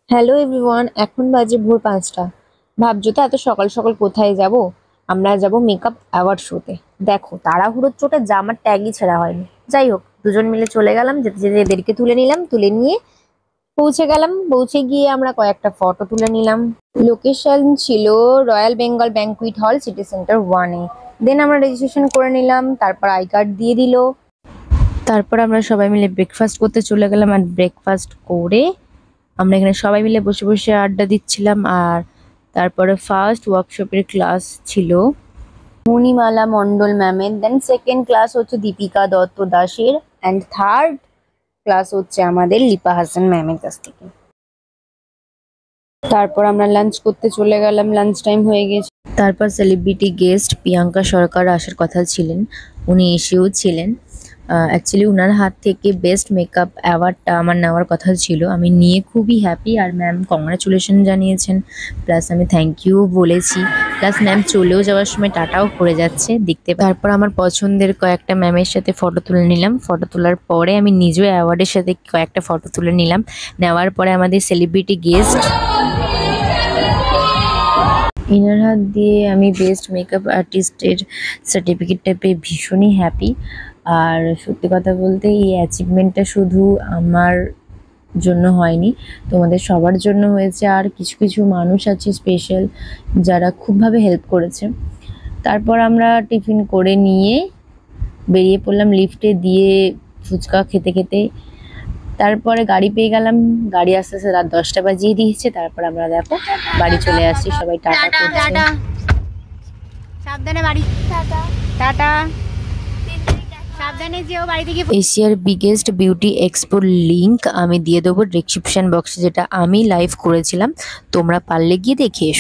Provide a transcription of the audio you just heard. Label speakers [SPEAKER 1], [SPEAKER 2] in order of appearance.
[SPEAKER 1] Hello everyone, এখন বাজে ভোর 5টা। ভাবছো তো এত সকাল সকাল কোথায় যাব? আমরা যাব মেকআপ অ্যাওয়ার্ড শোতে। দেখো তাড়াহুড়োর চোটে জামার ট্যাগই ছেঁড়া হয়নি। যাই হোক, দুজন মিলে চলে গেলাম, যেতে যেতে এদেরকে তুলে নিলাম, তুলে নিয়ে পৌঁছে গেলাম। পৌঁছে গিয়ে আমরা কয়েকটা ফটো তুলে নিলাম। লোকেশন ছিল royal Bengal banquet hall, city centre 1-এ। দেন আমরা রেজিস্ট্রেশন করে নিলাম, তারপর আই কার্ড দিয়ে দিল। তারপর আমরা সবাই মিলে ব্রেকফাস্ট করতে চলে গেলাম, আর ব্রেকফাস্ট করে আমরা এখানে সবাই মিলে বসে বসে আড্ডা দিচ্ছিলাম। আর তারপরে ফার্স্ট ওয়ার্কশপের ক্লাস ছিল মণিমালা মণ্ডল ম্যামের, দেন সেকেন্ড ক্লাস হচ্ছে দীপিকা দত্ত দাসের, অ্যান্ড থার্ড ক্লাস হচ্ছে আমাদের লিপা হাসান ম্যামের কাছ থেকে। তারপর আমরা লাঞ্চ করতে চলে গেলাম, লাঞ্চ টাইম হয়ে গেছে। তারপর সেলিব্রিটি গেস্ট প্রিয়াঙ্কা সরকার আসার কথা ছিলেন, উনি এসেও ছিলেন। অ্যাকচুয়ালি ওনার হাত থেকে বেস্ট মেকআপ অ্যাওয়ার্ডটা আমার নেওয়ার কথা ছিল, আমি নিয়ে খুবই হ্যাপি। আর ম্যাম কংগ্রাচুলেশন জানিয়েছেন, প্লাস আমি থ্যাংক ইউ বলেছি, প্লাস ম্যাম চলেও যাওয়ার সময় টাটাও করে যাচ্ছে দেখতে। তারপর আমার পছন্দের কয়েকটা ম্যামের সাথে ফটো তুলে নিলাম। ফটো তোলার পরে আমি নিজেও অ্যাওয়ার্ডের সাথে কয়েকটা ফটো তুলে নিলাম। নেওয়ার পরে আমাদের সেলিব্রিটি গেস্ট ইনার হাত দিয়ে আমি বেস্ট মেকআপ আর্টিস্টের সার্টিফিকেটটা পেয়ে ভীষণই হ্যাপি। আর সত্যি কথা বলতে এই অ্যাচিভমেন্টটা শুধু আমার জন্য হয়নি, তোমাদের সবার জন্য হয়েছে। আর কিছু কিছু মানুষ আছে স্পেশাল, যারা খুবভাবে হেল্প করেছে। তারপর আমরা টিফিন করে নিয়ে বেরিয়ে পড়লাম লিফটে দিয়ে ফুচকা খেতে খেতে। তারপরে গাড়ি পেয়ে গেলাম, গাড়ি আস্তে আস্তে রাত 10টা বাজিয়ে দিয়েছে। তারপর আমরা দেখো বাড়ি চলে আসছি, সবাই টাটা করছে।
[SPEAKER 2] সাবধানে বাড়ি, টাটা, সাবধানে যেও বাড়ি থেকে।
[SPEAKER 1] এশিয়ার বিগেস্ট বিউটি এক্সপোর লিংক আমি দিয়ে দেবো ডেসক্রিপশন বক্সে, যেটা আমি লাইভ করেছিলাম, তোমরা পারলে গিয়ে দেখে এসো।